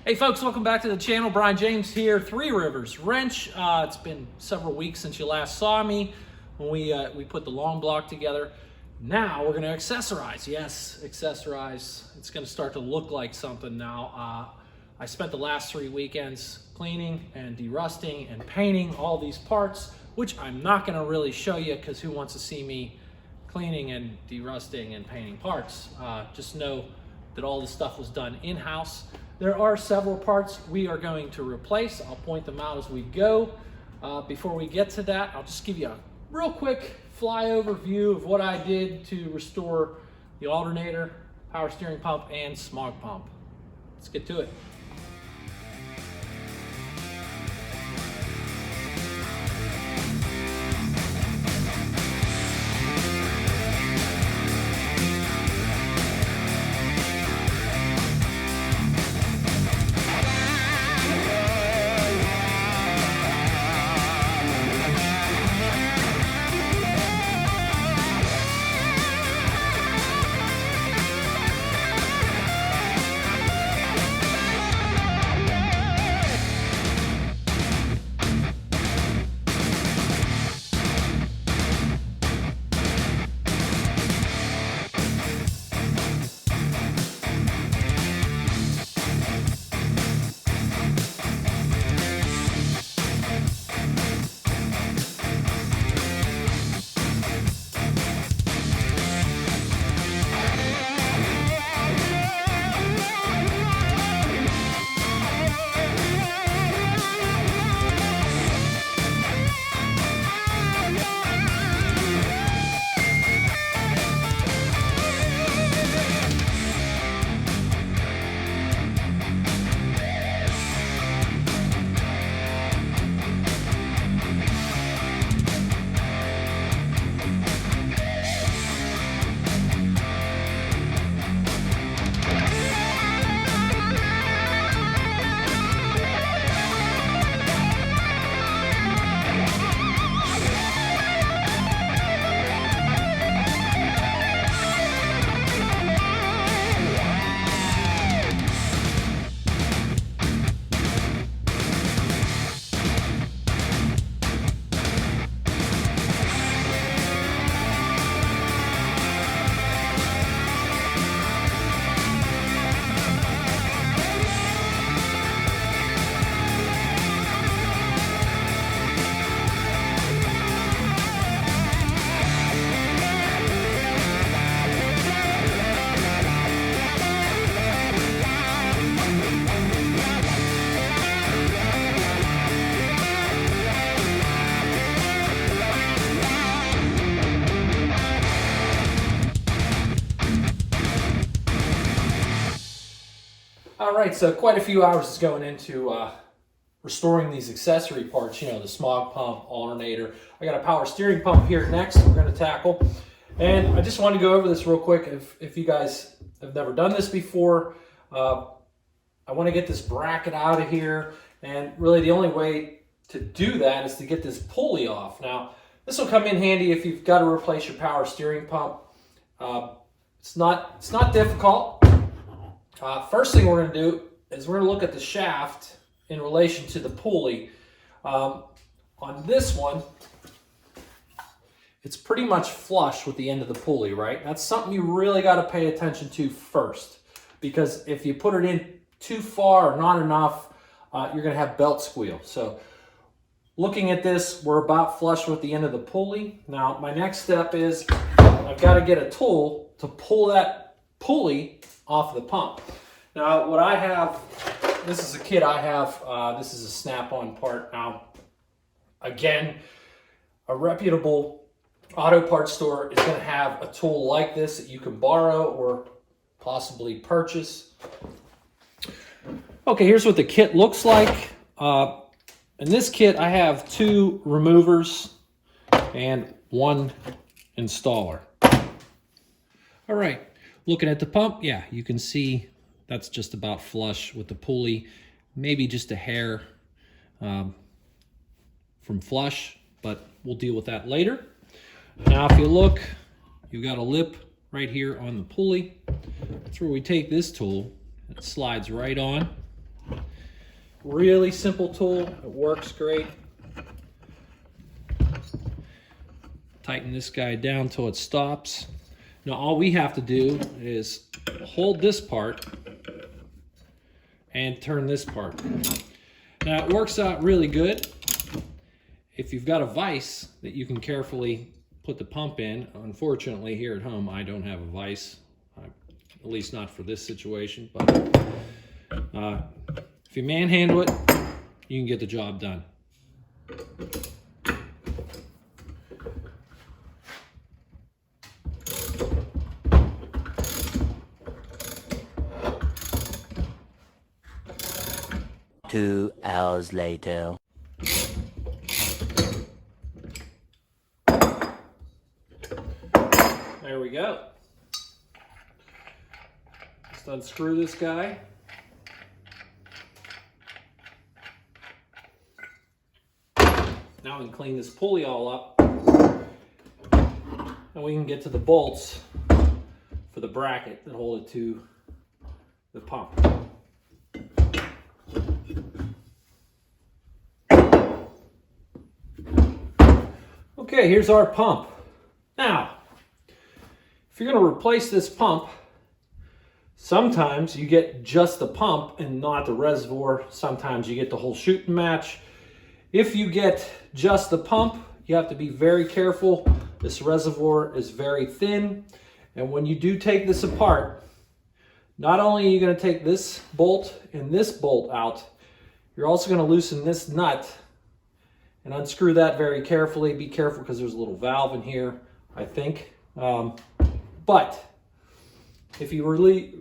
Hey folks, welcome back to the channel. Brian James here, Three Rivers Wrench. It's been several weeks since you last saw me when we put the long block together. Now we're going to accessorize. Yes, accessorize. It's going to start to look like something now. I spent the last 3 weekends cleaning and derusting and painting all these parts, which I'm not going to really show you because who wants to see me cleaning and derusting and painting parts? Just know that all this stuff was done in-house. There are several parts we are going to replace. I'll point them out as we go. Before we get to that, I'll just give you a real quick flyover view of what I did to restore the alternator, power steering pump, and smog pump. Let's get to it. All right, so quite a few hours is going into restoring these accessory parts, you know, the smog pump, alternator. I got a power steering pump here next we're going to tackle. And I just wanted to go over this real quick. If you guys have never done this before, I want to get this bracket out of here. And really the only way to do that is to get this pulley off. Now, this will come in handy if you've got to replace your power steering pump. It's not difficult. First thing we're going to do is we're going to look at the shaft in relation to the pulley. On this one, it's pretty much flush with the end of the pulley, right? That's something you really got to pay attention to first, because if you put it in too far or not enough, you're going to have belt squeal. So looking at this, we're about flush with the end of the pulley. Now, my next step is I've got to get a tool to pull that pulley off the pump. Now, what I have, this is a kit I have. This is a snap-on part. Now, Again, a reputable auto parts store is going to have a tool like this that you can borrow or possibly purchase. Okay, here's what the kit looks like. In this kit, I have 2 removers and 1 installer. All right, looking at the pump, yeah, you can see that's just about flush with the pulley, maybe just a hair from flush, but we'll deal with that later. Now, if you look, you've got a lip right here on the pulley. That's where we take this tool. It slides right on. Really simple tool. It works great. Tighten this guy down till it stops. Now, all we have to do is hold this part and turn this part. Now, it works out really good if you've got a vise that you can carefully put the pump in. Unfortunately, here at home, I don't have a vise, at least not for this situation, but if you manhandle it, you can get the job done. Two hours later. There we go. Just unscrew this guy. Now we can clean this pulley all up, and we can get to the bolts for the bracket that hold it to the pump. Okay, here's our pump. Now, if you're going to replace this pump, sometimes you get just the pump and not the reservoir. Sometimes you get the whole shooting match. If you get just the pump, you have to be very careful. This reservoir is very thin. And when you do take this apart, not only are you going to take this bolt and this bolt out, you're also going to loosen this nut and unscrew that very carefully. Be careful because there's a little valve in here, I think. But if you remove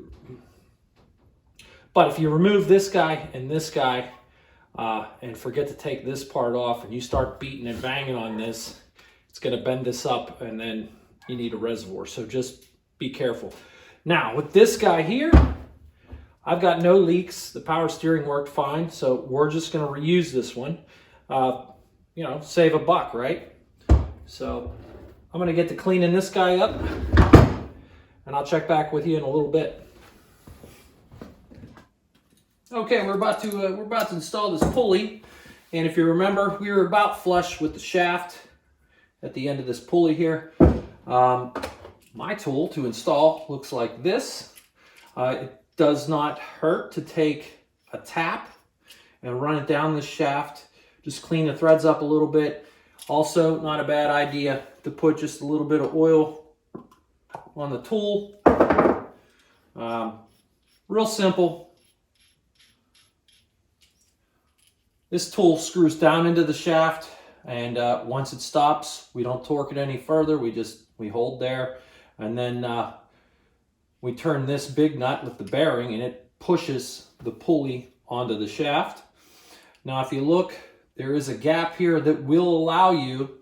this guy and this guy and forget to take this part off and you start beating and banging on this, it's going to bend this up and then you need a reservoir. So just be careful. Now with this guy here, I've got no leaks. The power steering worked fine. So we're just going to reuse this one. You know, save $1, right? So I'm going to get to cleaning this guy up and I'll check back with you in a little bit. Okay, we're about to install this pulley, and if you remember, we were about flush with the shaft at the end of this pulley here. My tool to install looks like this. It does not hurt to take a tap and run it down the shaft. Just clean the threads up a little bit. Also, not a bad idea to put just a little bit of oil on the tool. Real simple. This tool screws down into the shaft, and once it stops, we don't torque it any further. We hold there, and then we turn this big nut with the bearing, and it pushes the pulley onto the shaft. Now, if you look, there is a gap here that will allow you,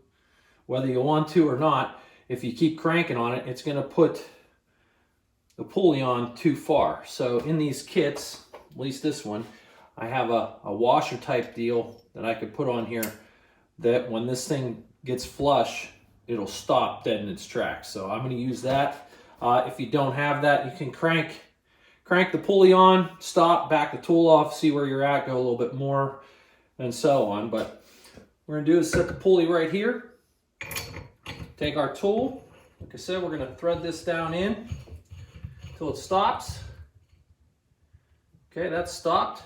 whether you want to or not, if you keep cranking on it, it's going to put the pulley on too far. So in these kits, at least this one, I have a washer type deal that I could put on here that when this thing gets flush, it'll stop dead in its tracks. So I'm going to use that. If you don't have that, you can crank the pulley on, stop, back the tool off, see where you're at, go a little bit more, and so on. But what we're going to do is set the pulley right here. Take our tool. Like I said, we're going to thread this down in until it stops. Okay, that's stopped.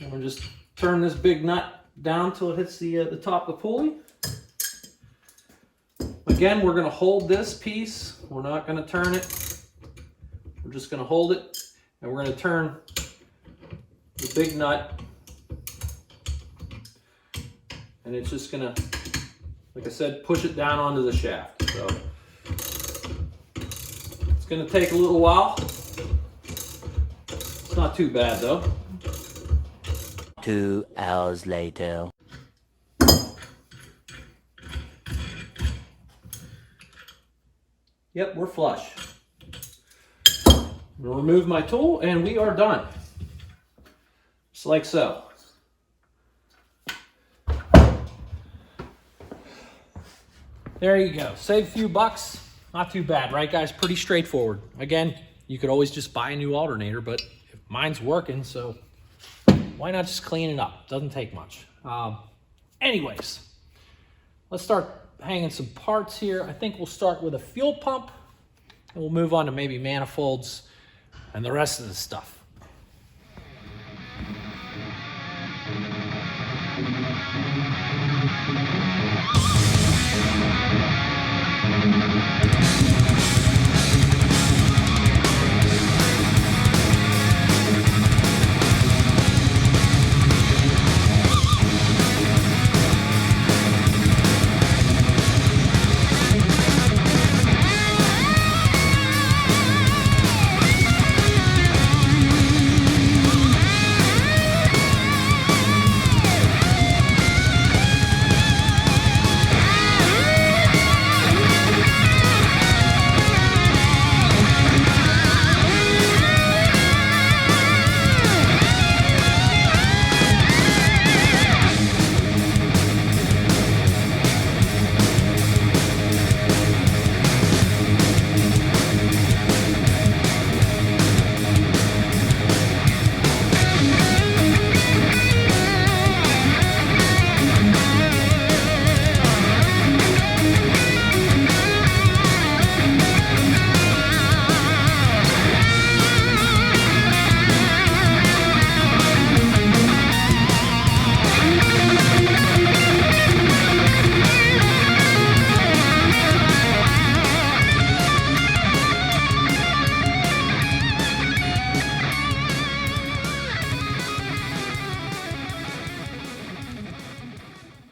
And we'll just turn this big nut down till it hits the top of the pulley. Again, we're going to hold this piece. We're not going to turn it. We're just going to hold it, and we're going to turn the big nut and it's just gonna, like I said, push it down onto the shaft. So it's gonna take a little while. It's not too bad though. 2 hours later. Yep, we're flush. I'm gonna remove my tool and we are done. Just like so. There you go. Save a few bucks. Not too bad, right guys? Pretty straightforward. Again, you could always just buy a new alternator, but mine's working, so why not just clean it up? Doesn't take much. Anyways, let's start hanging some parts here. I think we'll start with a fuel pump, and we'll move on to maybe manifolds and the rest of the stuff.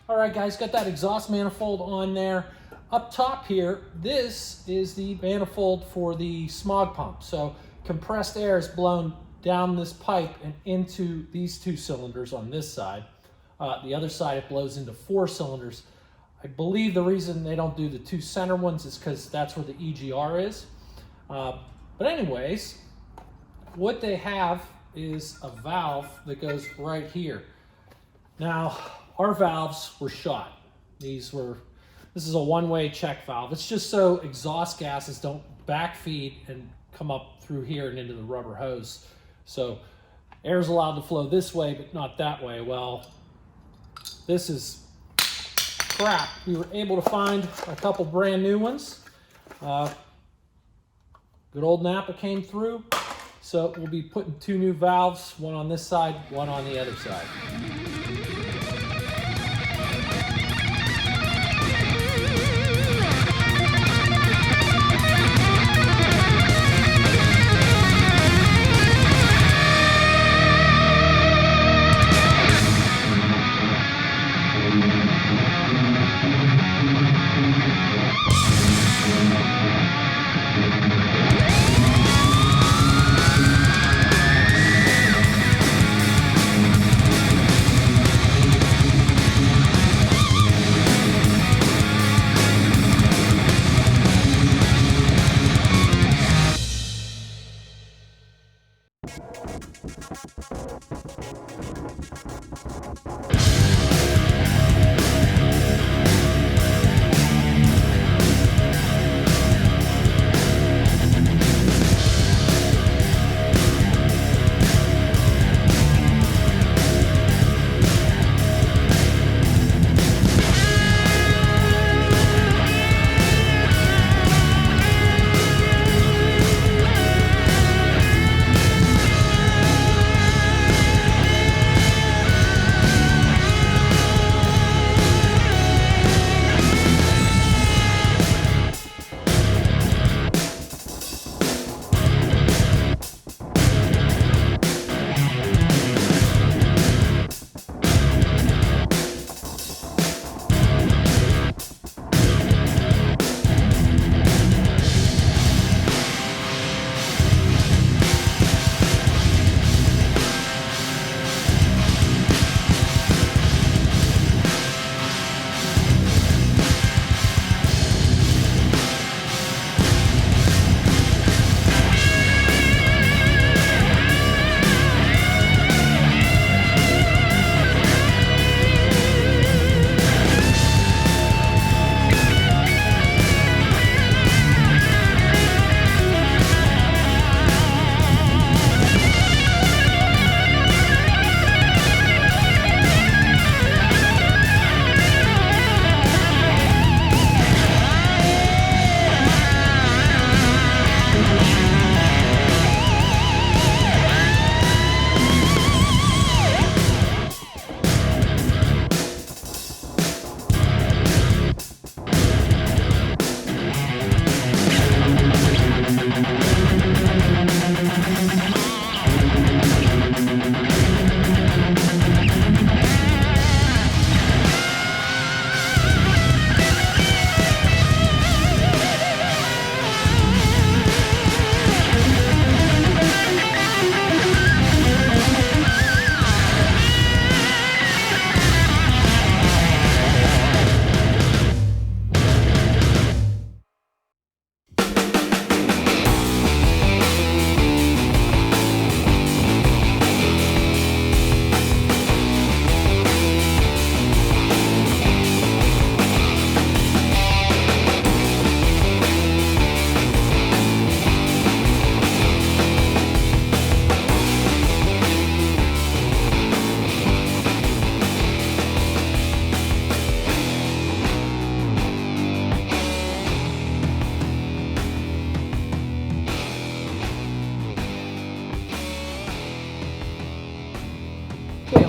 All right, guys, got that exhaust manifold on there. Up top here, this is the manifold for the smog pump. So compressed air is blown down this pipe and into these 2 cylinders on this side. The other side, it blows into 4 cylinders. I believe the reason they don't do the 2 center ones is because that's where the EGR is. But anyways, what they have is a valve that goes right here. Now, our valves were shot. This is a one-way check valve. It's just so exhaust gases don't backfeed and come up through here and into the rubber hose. So air is allowed to flow this way, but not that way. Well, this is crap. We were able to find a couple brand new ones. Good old Napa came through. So we'll be putting 2 new valves, one on this side, one on the other side.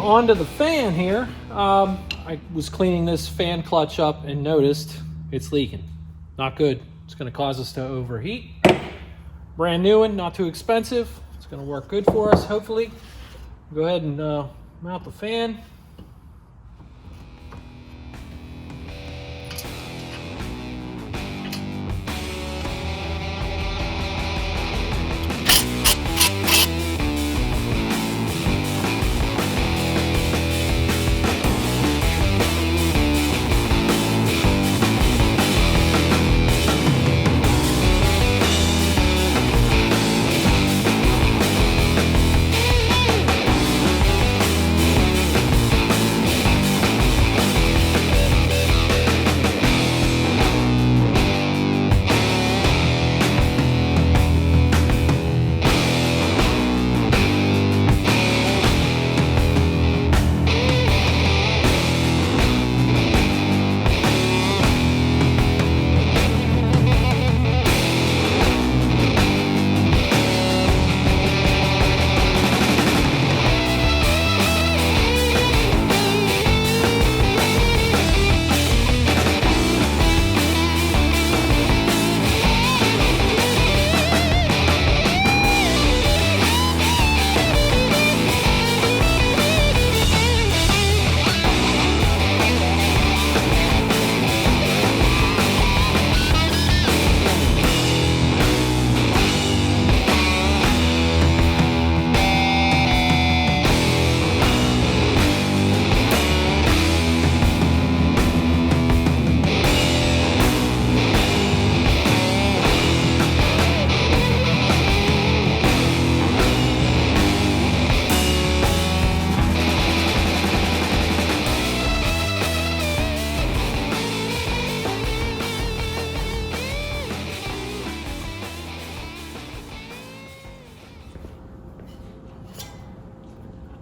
on to the fan here. I was cleaning this fan clutch up and noticed it's leaking. Not good. It's going to cause us to overheat. Brand new one, not too expensive. It's going to work good for us, hopefully. Go ahead and mount the fan.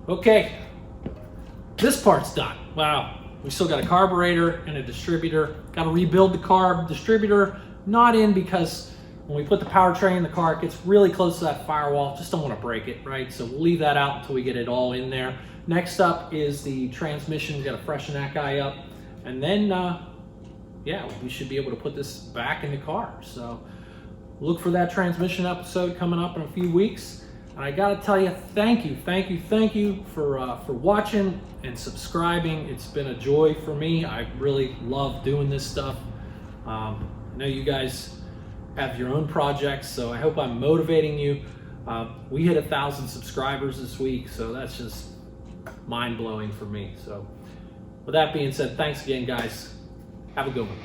Okay, this part's done. Wow, we still got a carburetor and a distributor. Got to rebuild the carb. Distributor not in because when we put the powertrain in the car, it gets really close to that firewall. Just don't want to break it, right? So we'll leave that out until we get it all in there. Next up is the transmission. We got to freshen that guy up. And then, yeah, we should be able to put this back in the car. So look for that transmission episode coming up in a few weeks. And I gotta tell you, thank you for watching and subscribing. It's been a joy for me. I really love doing this stuff. I know you guys have your own projects, so I hope I'm motivating you. We hit 1,000 subscribers this week, so that's just mind-blowing for me. So with that being said, thanks again, guys. Have a good one.